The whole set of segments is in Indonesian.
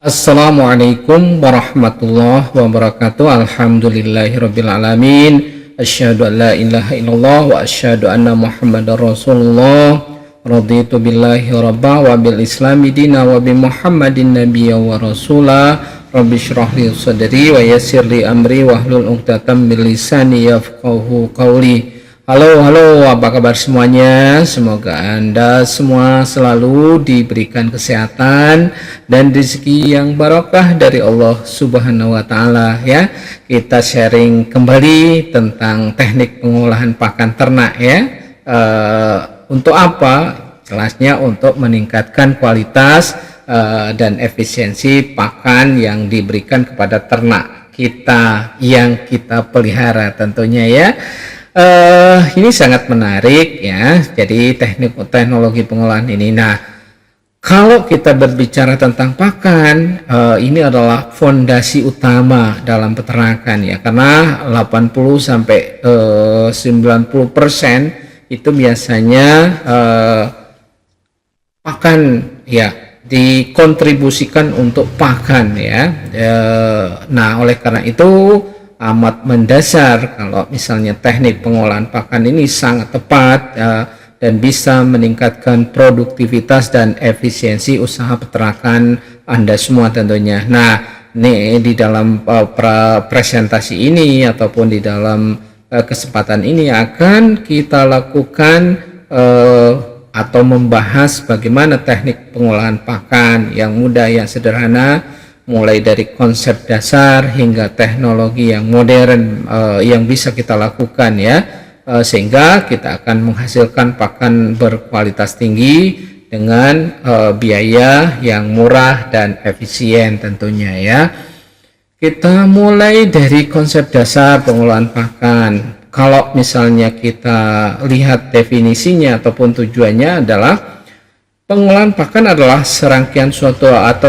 Assalamualaikum warahmatullahi wabarakatuh. Alhamdulillahirabbil alamin. Asyhadu an la ilaha illallah wa asyhadu anna Muhammadar Rasulullah. Raditu billahi rabba wa bil islami dina wa bi Muhammadin nabiyya wa rasula. Rabbi shrah li sadri wa yassir li amri wahlul 'uqdatam min lisani yafqahu qawli. Halo, apa kabar semuanya? Semoga Anda semua selalu diberikan kesehatan dan rezeki yang barokah dari Allah Subhanahu wa Ta'ala, ya. Kita sharing kembali tentang teknik pengolahan pakan ternak, ya. Untuk apa? Jelasnya untuk meningkatkan kualitas dan efisiensi pakan yang diberikan kepada ternak kita yang kita pelihara tentunya, ya. Ini sangat menarik, ya. Jadi teknologi pengolahan ini. Nah, kalau kita berbicara tentang pakan, ini adalah fondasi utama dalam peternakan, ya, karena 80 sampai 90% itu biasanya pakan, ya, dikontribusikan untuk pakan, ya. Nah, oleh karena itu amat mendasar kalau misalnya teknik pengolahan pakan ini sangat tepat dan bisa meningkatkan produktivitas dan efisiensi usaha peternakan Anda semua tentunya. Nah, ini di dalam presentasi ini ataupun di dalam kesempatan ini akan kita lakukan atau membahas bagaimana teknik pengolahan pakan yang mudah, yang sederhana, mulai dari konsep dasar hingga teknologi yang modern yang bisa kita lakukan, ya, sehingga kita akan menghasilkan pakan berkualitas tinggi dengan biaya yang murah dan efisien tentunya, ya. Kita mulai dari konsep dasar pengolahan pakan. Kalau misalnya kita lihat definisinya ataupun tujuannya adalah pengolahan pakan adalah serangkaian suatu atau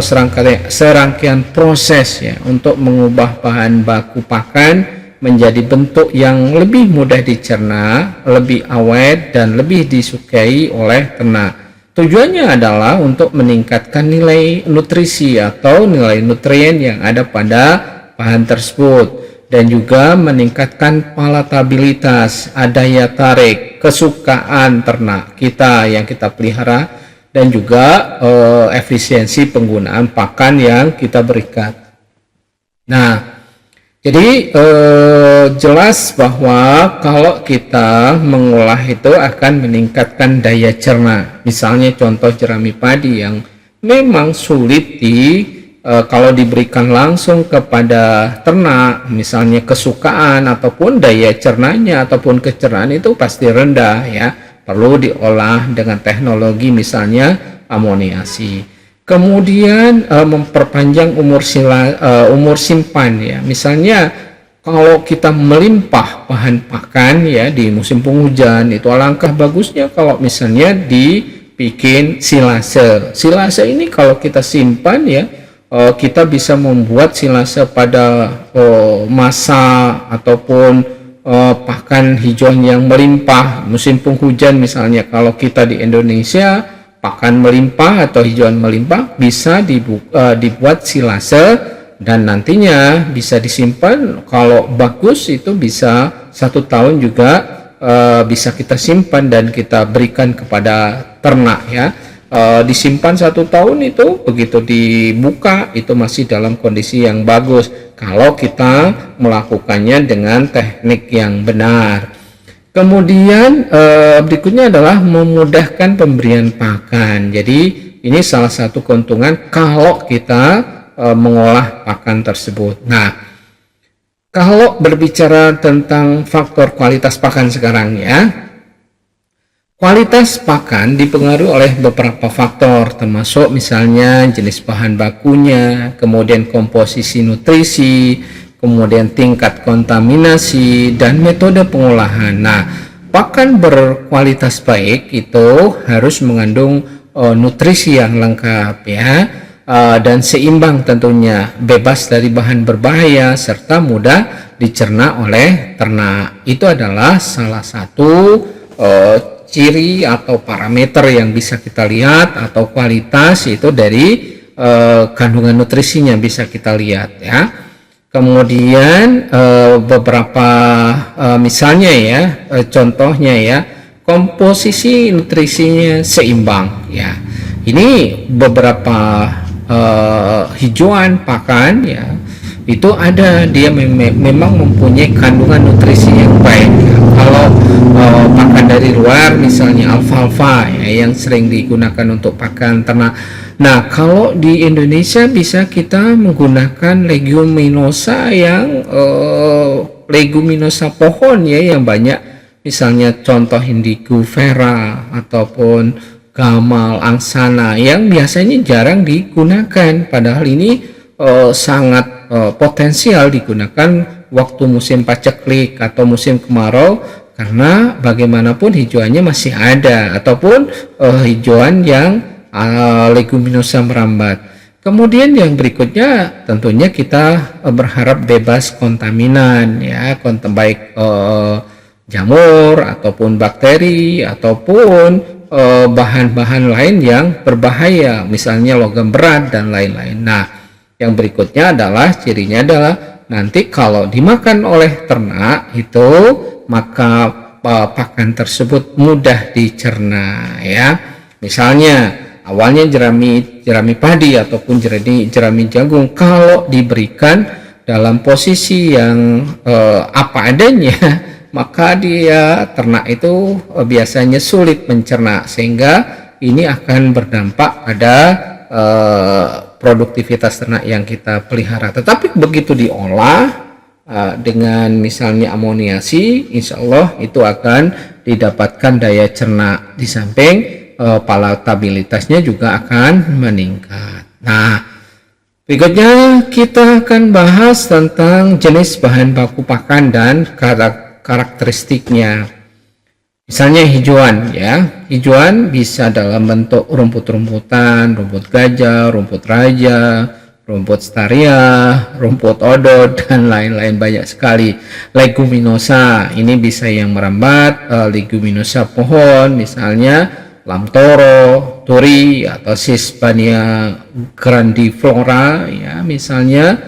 serangkaian proses, ya, untuk mengubah bahan baku pakan menjadi bentuk yang lebih mudah dicerna, lebih awet dan lebih disukai oleh ternak. Tujuannya adalah untuk meningkatkan nilai nutrisi atau nilai nutrien yang ada pada bahan tersebut dan juga meningkatkan palatabilitas, daya tarik, kesukaan ternak kita yang kita pelihara, dan juga efisiensi penggunaan pakan yang kita berikan. Nah, jadi jelas bahwa kalau kita mengolah itu akan meningkatkan daya cerna. Misalnya contoh jerami padi yang memang sulit kalau diberikan langsung kepada ternak, misalnya kesukaan ataupun daya cernanya ataupun kecernaan itu pasti rendah, ya. Perlu diolah dengan teknologi misalnya amoniasi. Kemudian memperpanjang umur simpan, ya. Misalnya kalau kita melimpah bahan pakan, ya, di musim penghujan, itu alangkah bagusnya kalau misalnya dibikin silase. Silase ini kalau kita simpan, ya, kita bisa membuat silase pada masa ataupun pakan hijau yang melimpah musim penghujan. Misalnya kalau kita di Indonesia pakan melimpah atau hijauan melimpah bisa dibuat silase dan nantinya bisa disimpan. Kalau bagus itu bisa 1 tahun juga bisa kita simpan dan kita berikan kepada ternak, ya. Disimpan 1 tahun itu begitu dibuka itu masih dalam kondisi yang bagus kalau kita melakukannya dengan teknik yang benar. Kemudian berikutnya adalah memudahkan pemberian pakan. Jadi ini salah satu keuntungan kalau kita mengolah pakan tersebut. Nah, kalau berbicara tentang faktor kualitas pakan sekarang, ya, kualitas pakan dipengaruhi oleh beberapa faktor, termasuk misalnya jenis bahan bakunya, kemudian komposisi nutrisi, kemudian tingkat kontaminasi, dan metode pengolahan. Nah, pakan berkualitas baik itu harus mengandung nutrisi yang lengkap, ya, dan seimbang tentunya, bebas dari bahan berbahaya, serta mudah dicerna oleh ternak. Itu adalah salah satu ciri atau parameter yang bisa kita lihat atau kualitas itu dari kandungan nutrisinya bisa kita lihat ya. Kemudian beberapa misalnya ya, contohnya ya, komposisi nutrisinya seimbang ya. Ini beberapa hijauan pakan ya, itu ada dia memang mempunyai kandungan nutrisi yang baik ya. Kalau pakan dari luar misalnya alfalfa ya, yang sering digunakan untuk pakan ternak. Nah, kalau di Indonesia bisa kita menggunakan leguminosa yang leguminosa pohon ya, yang banyak, misalnya contoh indigo vera ataupun gamal, angsana, yang biasanya jarang digunakan, padahal ini sangat potensial digunakan waktu musim paceklik atau musim kemarau, karena bagaimanapun hijauannya masih ada, ataupun hijauan yang leguminosa merambat. Kemudian yang berikutnya tentunya kita berharap bebas kontaminan ya, baik jamur ataupun bakteri ataupun bahan-bahan lain yang berbahaya, misalnya logam berat dan lain-lain. Nah, yang berikutnya adalah cirinya adalah nanti kalau dimakan oleh ternak itu, maka pakan tersebut mudah dicerna ya. Misalnya awalnya jerami padi ataupun jerami jagung, kalau diberikan dalam posisi yang apa adanya, maka dia ternak itu biasanya sulit mencerna, sehingga ini akan berdampak pada produktivitas ternak yang kita pelihara. Tetapi begitu diolah dengan misalnya amoniasi, insya Allah itu akan didapatkan daya cerna, di samping palatabilitasnya juga akan meningkat. Nah, berikutnya kita akan bahas tentang jenis bahan baku pakan dan karakteristiknya. Misalnya hijauan ya, hijauan bisa dalam bentuk rumput-rumputan, rumput gajah, rumput raja, rumput staria, rumput odot, dan lain-lain, banyak sekali. Leguminosa ini bisa yang merambat, leguminosa pohon misalnya lamtoro, turi, atau Sesbania grandiflora ya, misalnya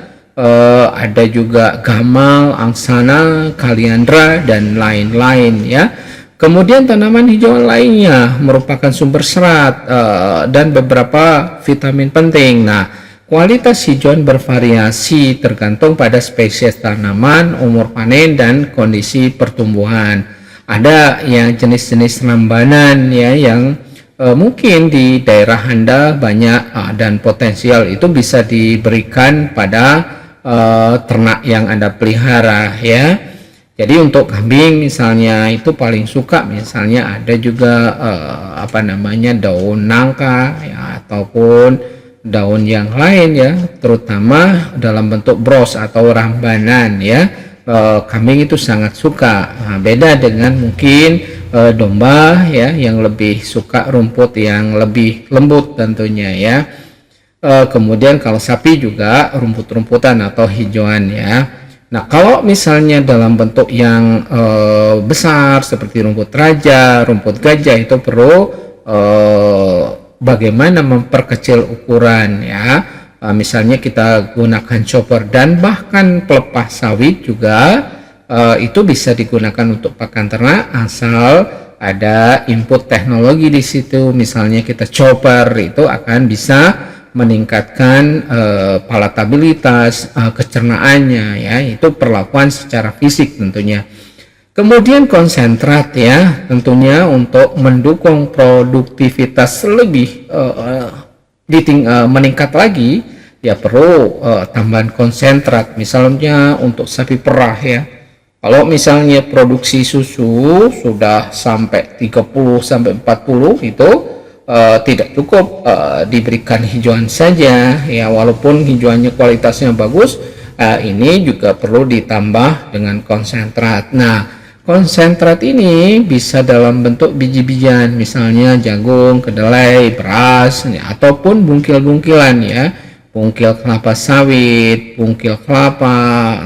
ada juga gamal, angsana, kaliandra, dan lain-lain ya. Kemudian tanaman hijauan lainnya merupakan sumber serat dan beberapa vitamin penting. Nah, kualitas hijauan bervariasi tergantung pada spesies tanaman, umur panen, dan kondisi pertumbuhan. Ada yang jenis-jenis rambanan ya, yang mungkin di daerah Anda banyak dan potensial itu bisa diberikan pada ternak yang Anda pelihara ya. Jadi untuk kambing misalnya itu paling suka, misalnya ada juga daun nangka ya, ataupun daun yang lain ya, terutama dalam bentuk bros atau rambanan ya. Kambing itu sangat suka. Nah, beda dengan mungkin domba ya, yang lebih suka rumput yang lebih lembut tentunya ya. Kemudian kalau sapi juga rumput-rumputan atau hijauan ya. Nah, kalau misalnya dalam bentuk yang besar seperti rumput raja, rumput gajah, itu perlu bagaimana memperkecil ukuran ya. Misalnya kita gunakan chopper, dan bahkan pelepah sawit juga itu bisa digunakan untuk pakan ternak, asal ada input teknologi di situ. Misalnya kita chopper, itu akan bisa meningkatkan palatabilitas, kecernaannya ya, itu perlakuan secara fisik tentunya. Kemudian konsentrat ya, tentunya untuk mendukung produktivitas lebih meningkat lagi ya, perlu tambahan konsentrat. Misalnya untuk sapi perah ya, kalau misalnya produksi susu sudah sampai 30 sampai 40 itu tidak cukup diberikan hijauan saja ya, walaupun hijauannya kualitasnya bagus, ini juga perlu ditambah dengan konsentrat. Nah, konsentrat ini bisa dalam bentuk biji-bijian, misalnya jagung, kedelai, beras ya, ataupun bungkil-bungkilan ya, bungkil kelapa sawit, bungkil kelapa,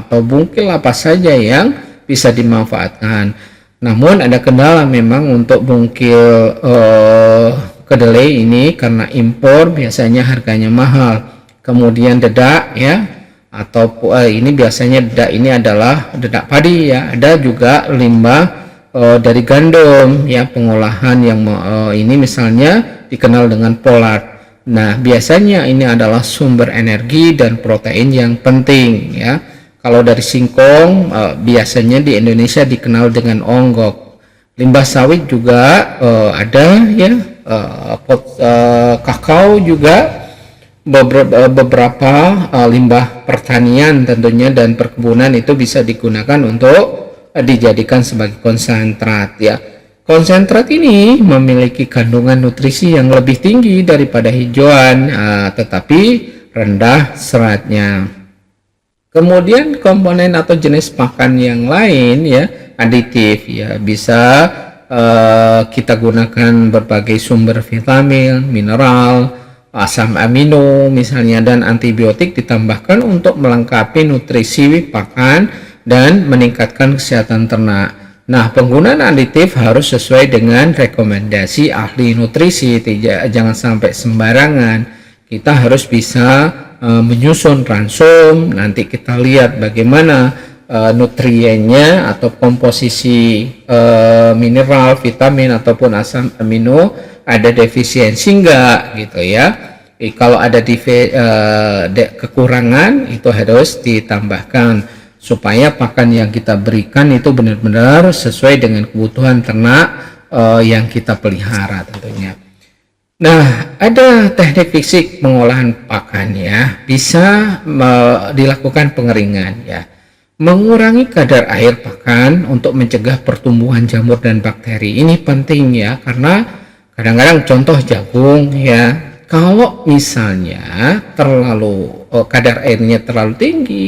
atau bungkil apa saja yang bisa dimanfaatkan. Namun ada kendala memang untuk bungkil kedelai ini karena impor biasanya harganya mahal. Kemudian dedak ya, atau ini biasanya dedak ini adalah dedak padi ya. Ada juga limbah dari gandum ya, pengolahan yang ini misalnya dikenal dengan polat. Nah, biasanya ini adalah sumber energi dan protein yang penting ya. Kalau dari singkong biasanya di Indonesia dikenal dengan onggok. Limbah sawit juga ada ya, kakao juga, beberapa limbah pertanian tentunya dan perkebunan itu bisa digunakan untuk dijadikan sebagai konsentrat ya. Konsentrat ini memiliki kandungan nutrisi yang lebih tinggi daripada hijauan, tetapi rendah seratnya. Kemudian komponen atau jenis pakan yang lain ya, aditif ya, bisa kita gunakan berbagai sumber vitamin, mineral, asam amino misalnya, dan antibiotik ditambahkan untuk melengkapi nutrisi pakan dan meningkatkan kesehatan ternak. Nah, penggunaan aditif harus sesuai dengan rekomendasi ahli nutrisi, jangan sampai sembarangan. Kita harus bisa menyusun ransum, nanti kita lihat bagaimana nutriennya atau komposisi mineral, vitamin ataupun asam amino ada defisiensi enggak gitu ya. Kalau ada kekurangan itu harus ditambahkan supaya pakan yang kita berikan itu benar-benar sesuai dengan kebutuhan ternak yang kita pelihara tentunya. Nah, ada teknik fisik pengolahan pakan ya, bisa dilakukan pengeringan ya, mengurangi kadar air pakan untuk mencegah pertumbuhan jamur dan bakteri. Ini penting ya, karena kadang-kadang contoh jagung ya, kalau misalnya terlalu kadar airnya terlalu tinggi,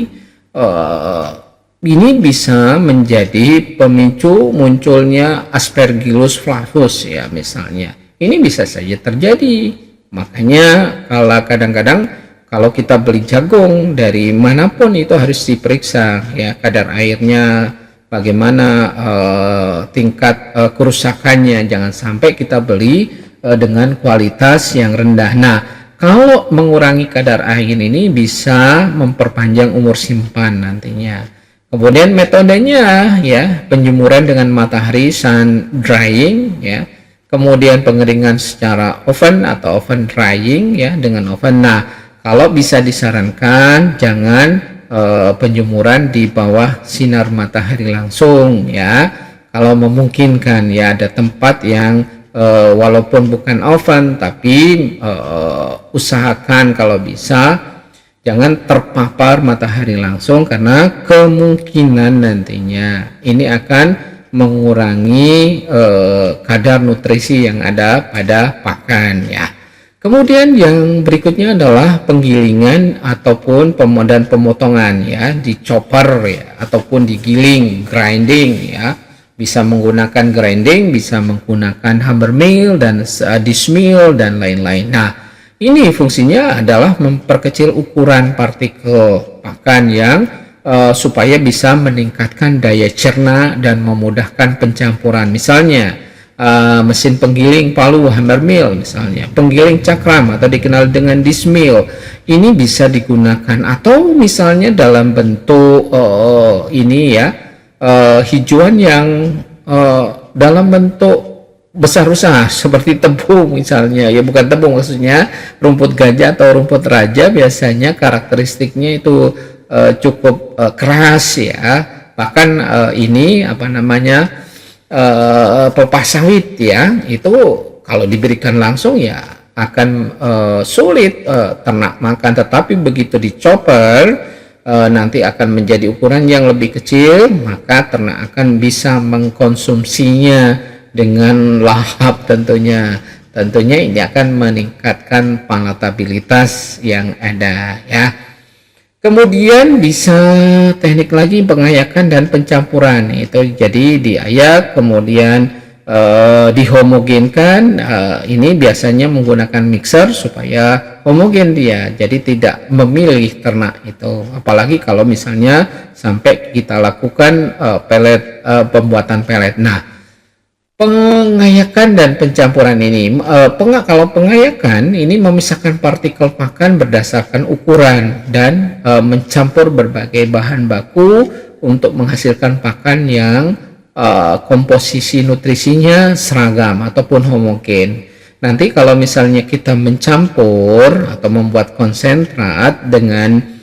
ini bisa menjadi pemicu munculnya Aspergillus flavus ya misalnya. Ini bisa saja terjadi. Makanya kalau kadang-kadang kalau kita beli jagung dari manapun itu harus diperiksa ya kadar airnya, bagaimana tingkat kerusakannya. Jangan sampai kita beli dengan kualitas yang rendah. Nah, kalau mengurangi kadar air ini bisa memperpanjang umur simpan nantinya. Kemudian metodenya ya, penjemuran dengan matahari, sun drying ya. Kemudian pengeringan secara oven atau oven drying ya, dengan oven. Nah, kalau bisa disarankan jangan penjemuran di bawah sinar matahari langsung ya. Kalau memungkinkan ya, ada tempat yang walaupun bukan oven tapi usahakan kalau bisa jangan terpapar matahari langsung, karena kemungkinan nantinya ini akan mengurangi kadar nutrisi yang ada pada pakan ya. Kemudian yang berikutnya adalah penggilingan ataupun pemotongan ya, di chopper ya, ataupun digiling, grinding ya. Bisa menggunakan grinding, bisa menggunakan hammer mill dan dish mill dan lain-lain. Nah, ini fungsinya adalah memperkecil ukuran partikel pakan yang supaya bisa meningkatkan daya cerna dan memudahkan pencampuran. Misalnya mesin penggiling palu hammer mill misalnya, penggiling cakram atau dikenal dengan dish mill, ini bisa digunakan, atau misalnya dalam bentuk ini ya, hijauan yang dalam bentuk besar-besar seperti tepung misalnya ya, bukan tepung maksudnya rumput gajah atau rumput raja, biasanya karakteristiknya itu cukup keras ya, bahkan ini apa namanya pelepah sawit ya, itu kalau diberikan langsung ya akan sulit ternak makan, tetapi begitu dicopper nanti akan menjadi ukuran yang lebih kecil, maka ternak akan bisa mengkonsumsinya dengan lahap tentunya. Tentunya ini akan meningkatkan palatabilitas yang ada ya. Kemudian bisa teknik lagi pengayakan dan pencampuran, itu jadi diayak kemudian dihomogenkan. Ini biasanya menggunakan mixer supaya homogen dia, jadi tidak memilih ternak itu, apalagi kalau misalnya sampai kita lakukan pembuatan pelet. Nah, Pengayakan dan pencampuran ini, kalau pengayakan ini memisahkan partikel pakan berdasarkan ukuran dan mencampur berbagai bahan baku untuk menghasilkan pakan yang komposisi nutrisinya seragam ataupun homogen. Nanti kalau misalnya kita mencampur atau membuat konsentrat dengan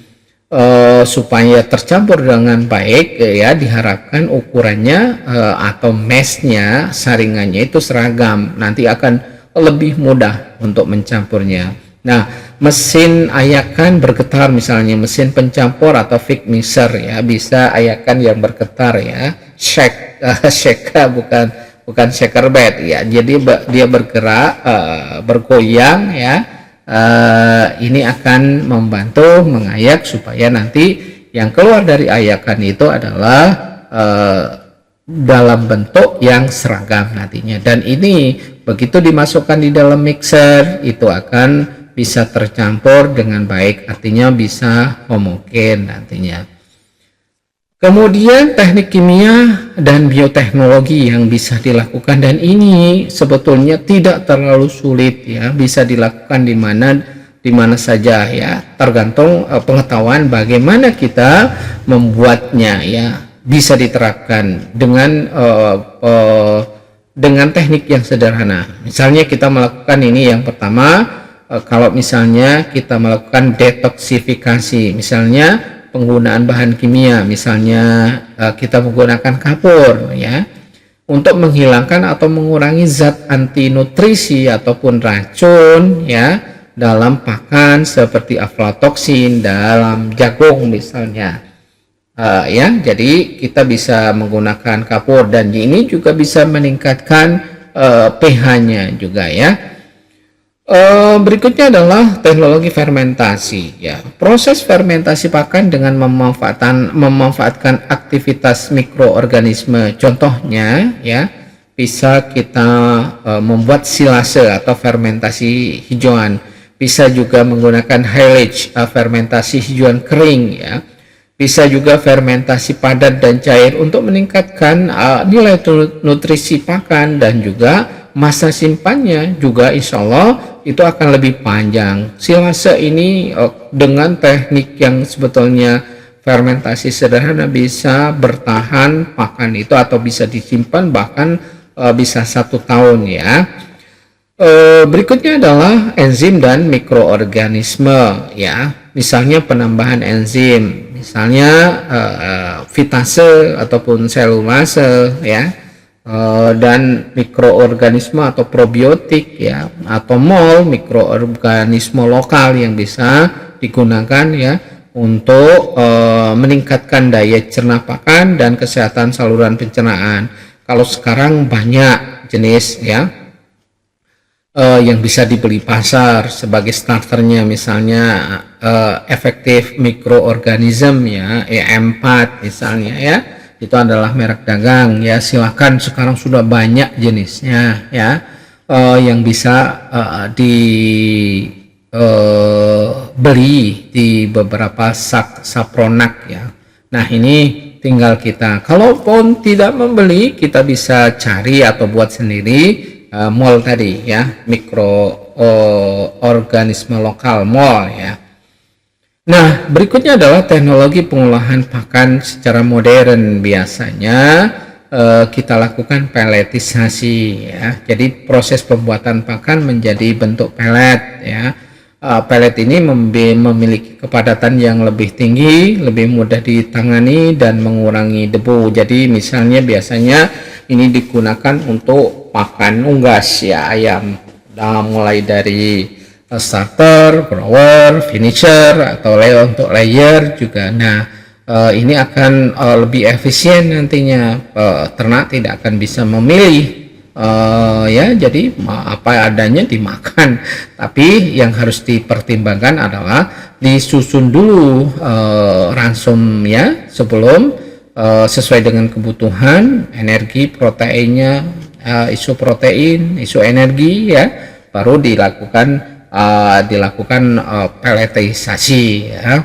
supaya tercampur dengan baik, ya diharapkan ukurannya atau meshnya, saringannya itu seragam, nanti akan lebih mudah untuk mencampurnya. Nah, mesin ayakan bergetar, misalnya mesin pencampur atau fig mixer, ya bisa ayakan yang bergetar, ya shake bukan shaker bed, ya jadi dia bergerak, bergoyang, ya. Ini akan membantu mengayak supaya nanti yang keluar dari ayakan itu adalah dalam bentuk yang seragam nantinya, dan ini begitu dimasukkan di dalam mixer itu akan bisa tercampur dengan baik, artinya bisa homogen nantinya. Kemudian teknik kimia dan bioteknologi yang bisa dilakukan, dan ini sebetulnya tidak terlalu sulit, ya bisa dilakukan di mana saja, ya tergantung pengetahuan bagaimana kita membuatnya, ya bisa diterapkan dengan teknik yang sederhana. Misalnya kita melakukan ini, yang pertama kalau misalnya kita melakukan detoksifikasi, misalnya penggunaan bahan kimia, misalnya kita menggunakan kapur, ya untuk menghilangkan atau mengurangi zat anti nutrisi ataupun racun, ya dalam pakan seperti aflatoksin dalam jagung misalnya, ya jadi kita bisa menggunakan kapur, dan ini juga bisa meningkatkan pH-nya juga, ya. Berikutnya adalah teknologi fermentasi, ya proses fermentasi pakan dengan memanfaatkan aktivitas mikroorganisme, contohnya ya bisa kita membuat silase atau fermentasi hijauan, bisa juga menggunakan haylage, fermentasi hijauan kering, ya bisa juga fermentasi padat dan cair untuk meningkatkan nilai nutrisi pakan, dan juga masa simpannya juga insya Allah itu akan lebih panjang. Silase ini dengan teknik yang sebetulnya fermentasi sederhana bisa bertahan pakan itu, atau bisa disimpan bahkan bisa 1 tahun, ya. Berikutnya adalah enzim dan mikroorganisme, ya misalnya penambahan enzim, misalnya fitase ataupun selulase, ya dan mikroorganisme atau probiotik, ya atau mol mikroorganisme lokal yang bisa digunakan, ya untuk meningkatkan daya cerna pakan dan kesehatan saluran pencernaan. Kalau sekarang banyak jenis, ya yang bisa dibeli pasar sebagai starternya, misalnya efektif mikroorganisme, ya EM4 misalnya, ya itu adalah merek dagang, ya silakan, sekarang sudah banyak jenisnya, ya yang bisa dibeli di beberapa sapronak, ya. Nah ini tinggal kita, kalaupun tidak membeli, kita bisa cari atau buat sendiri mol tadi, ya mikroorganisme lokal mol, ya. Nah, berikutnya adalah teknologi pengolahan pakan secara modern. Biasanya kita lakukan peletisasi, ya. Jadi proses pembuatan pakan menjadi bentuk pelet, ya. Pelet ini memiliki kepadatan yang lebih tinggi, lebih mudah ditangani dan mengurangi debu. Jadi misalnya biasanya ini digunakan untuk pakan unggas, ya ayam, mulai dari starter, grower, finisher, atau untuk layer juga. Nah ini akan lebih efisien nantinya, ternak tidak akan bisa memilih, ya jadi apa adanya dimakan, tapi yang harus dipertimbangkan adalah disusun dulu ransomnya sebelum sesuai dengan kebutuhan energi proteinnya, isu protein, isu energi, ya baru dilakukan peletisasi, ya.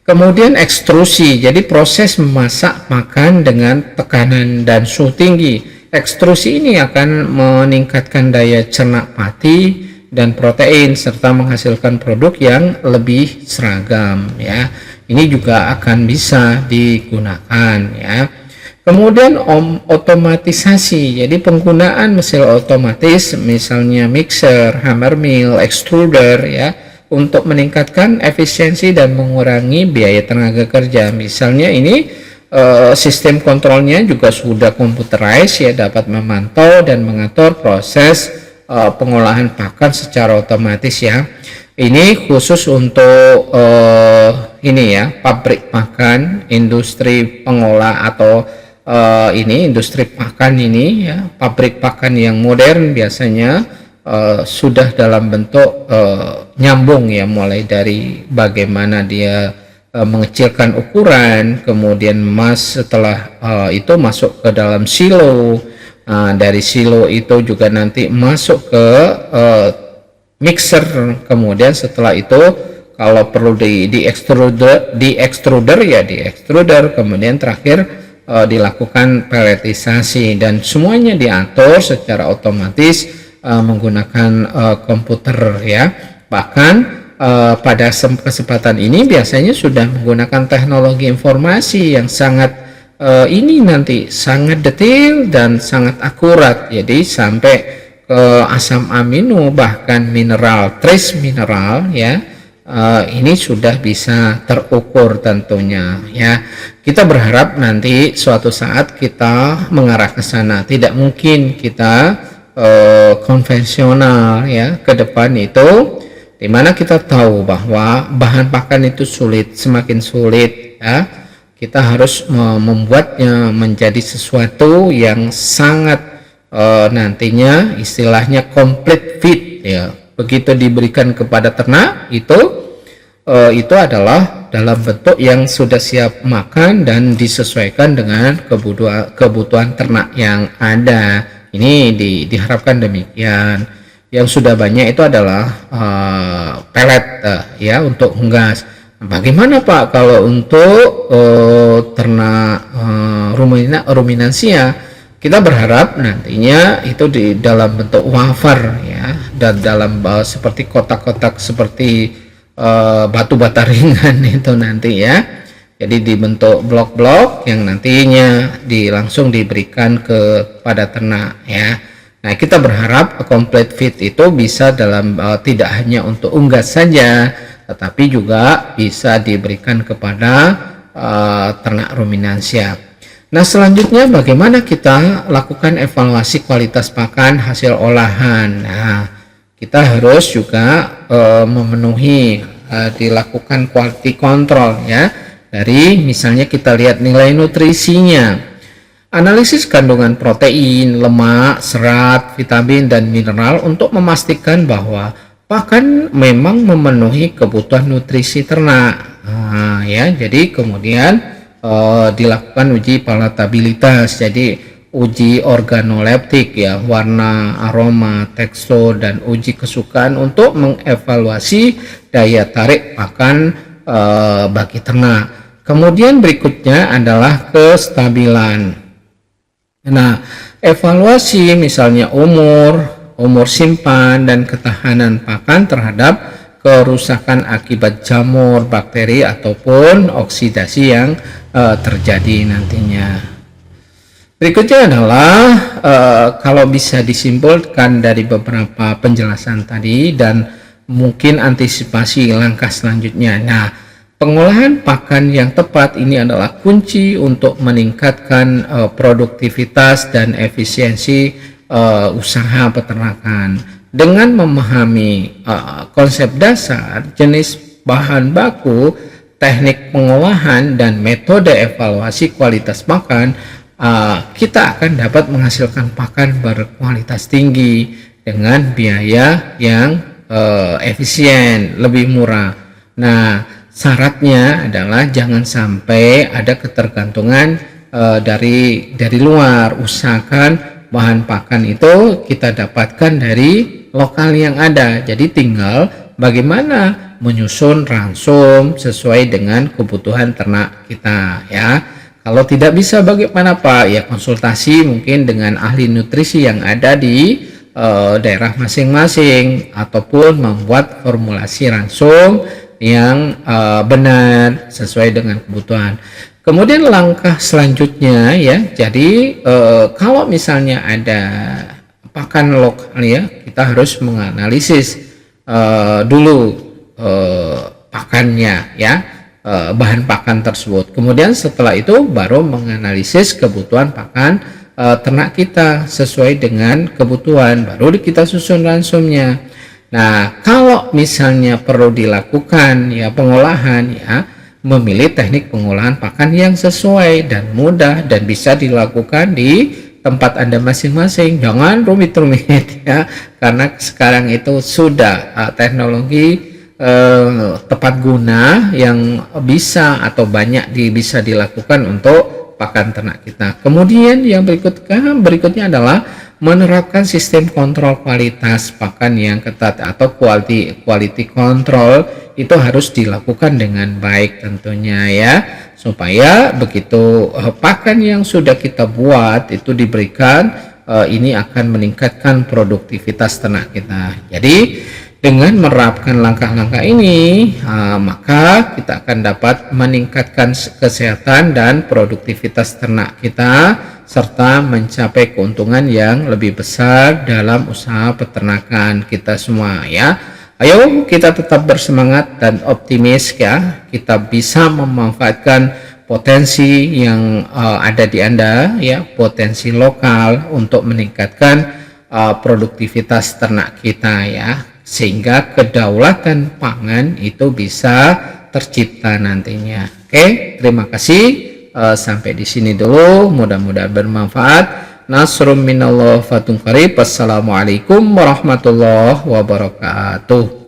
Kemudian ekstrusi, jadi proses memasak makan dengan tekanan dan suhu tinggi. Ekstrusi ini akan meningkatkan daya cerna pati dan protein serta menghasilkan produk yang lebih seragam ya. Ini juga akan bisa digunakan ya. Kemudian otomatisasi, jadi penggunaan mesin otomatis misalnya mixer, hammer mill, extruder ya, untuk meningkatkan efisiensi dan mengurangi biaya tenaga kerja. Misalnya ini sistem kontrolnya juga sudah computerized ya, dapat memantau dan mengatur proses pengolahan pakan secara otomatis ya. Ini khusus untuk ini ya, pabrik pakan, industri pengolah atau ini industri pakan ini ya, pabrik pakan yang modern biasanya sudah dalam bentuk nyambung ya, mulai dari bagaimana dia mengecilkan ukuran, kemudian setelah itu masuk ke dalam silo, dari silo itu juga nanti masuk ke mixer, kemudian setelah itu kalau perlu di extruder, kemudian terakhir dilakukan pelletisasi, dan semuanya diatur secara otomatis menggunakan komputer ya. Bahkan pada kesempatan ini biasanya sudah menggunakan teknologi informasi yang sangat ini nanti sangat detail dan sangat akurat, jadi sampai ke asam amino bahkan mineral, trace mineral ya, ini sudah bisa terukur tentunya ya. Kita berharap nanti suatu saat kita mengarah ke sana, tidak mungkin kita konvensional ya ke depan itu, dimana kita tahu bahwa bahan pakan itu sulit, semakin sulit ya, kita harus membuatnya menjadi sesuatu yang sangat nantinya istilahnya complete fit ya. Begitu diberikan kepada ternak itu adalah dalam bentuk yang sudah siap makan dan disesuaikan dengan kebutuhan ternak yang ada. Ini diharapkan demikian. Yang sudah banyak itu adalah pelet ya, untuk unggas. Bagaimana Pak kalau untuk ternak ruminansia? Kita berharap nantinya itu di dalam bentuk wafer ya, dan dalam seperti kotak-kotak seperti batu bata ringan itu nanti ya. Jadi dibentuk blok-blok yang nantinya langsung diberikan kepada ternak ya. Nah, kita berharap complete feed itu bisa dalam tidak hanya untuk unggas saja, tetapi juga bisa diberikan kepada ternak ruminansia. Nah, selanjutnya bagaimana kita lakukan evaluasi kualitas pakan hasil olahan. Nah, kita harus juga memenuhi dilakukan quality control ya. Dari misalnya kita lihat nilai nutrisinya, analisis kandungan protein, lemak, serat, vitamin, dan mineral untuk memastikan bahwa pakan memang memenuhi kebutuhan nutrisi ternak. Nah, ya, jadi kemudian dilakukan uji palatabilitas, jadi uji organoleptik ya, warna, aroma, tekstur, dan uji kesukaan untuk mengevaluasi daya tarik pakan bagi ternak. Kemudian berikutnya adalah kestabilan. Nah, evaluasi misalnya umur simpan, dan ketahanan pakan terhadap kerusakan akibat jamur, bakteri, ataupun oksidasi yang terjadi nantinya. Berikutnya adalah kalau bisa disimpulkan dari beberapa penjelasan tadi dan mungkin antisipasi langkah selanjutnya. Nah, pengolahan pakan yang tepat ini adalah kunci untuk meningkatkan produktivitas dan efisiensi usaha peternakan. Dengan memahami konsep dasar, jenis bahan baku, teknik pengolahan, dan metode evaluasi kualitas pakan, kita akan dapat menghasilkan pakan berkualitas tinggi dengan biaya yang efisien, lebih murah. Nah, syaratnya adalah jangan sampai ada ketergantungan dari luar. Usahakan bahan pakan itu kita dapatkan dari lokal yang ada. Jadi tinggal bagaimana menyusun ransum sesuai dengan kebutuhan ternak kita ya. Kalau tidak bisa bagaimana Pak? Ya konsultasi mungkin dengan ahli nutrisi yang ada di daerah masing-masing, ataupun membuat formulasi langsung yang benar sesuai dengan kebutuhan. Kemudian langkah selanjutnya ya, jadi kalau misalnya ada pakan lokal ya, kita harus menganalisis dulu pakannya ya, bahan pakan tersebut. Kemudian setelah itu baru menganalisis kebutuhan pakan ternak kita sesuai dengan kebutuhan, baru kita susun ransumnya. Nah, kalau misalnya perlu dilakukan ya pengolahan ya, memilih teknik pengolahan pakan yang sesuai dan mudah dan bisa dilakukan di tempat Anda masing-masing. Jangan rumit-rumit ya, karena sekarang itu sudah teknologi tepat guna yang bisa atau banyak bisa dilakukan untuk pakan ternak kita. Kemudian yang berikutnya adalah menerapkan sistem kontrol kualitas pakan yang ketat atau quality control. Itu harus dilakukan dengan baik tentunya ya, supaya begitu pakan yang sudah kita buat itu diberikan, ini akan meningkatkan produktivitas ternak kita. Jadi dengan menerapkan langkah-langkah ini, maka kita akan dapat meningkatkan kesehatan dan produktivitas ternak kita, serta mencapai keuntungan yang lebih besar dalam usaha peternakan kita semua ya. Ayo kita tetap bersemangat dan optimis ya, kita bisa memanfaatkan potensi yang ada di Anda ya, potensi lokal untuk meningkatkan produktivitas ternak kita ya, sehingga kedaulatan pangan itu bisa tercipta nantinya. Oke, terima kasih. Sampai di sini dulu, mudah-mudahan bermanfaat. Nasrum minallah fatun qarib. Wassalamualaikum warahmatullahi wabarakatuh.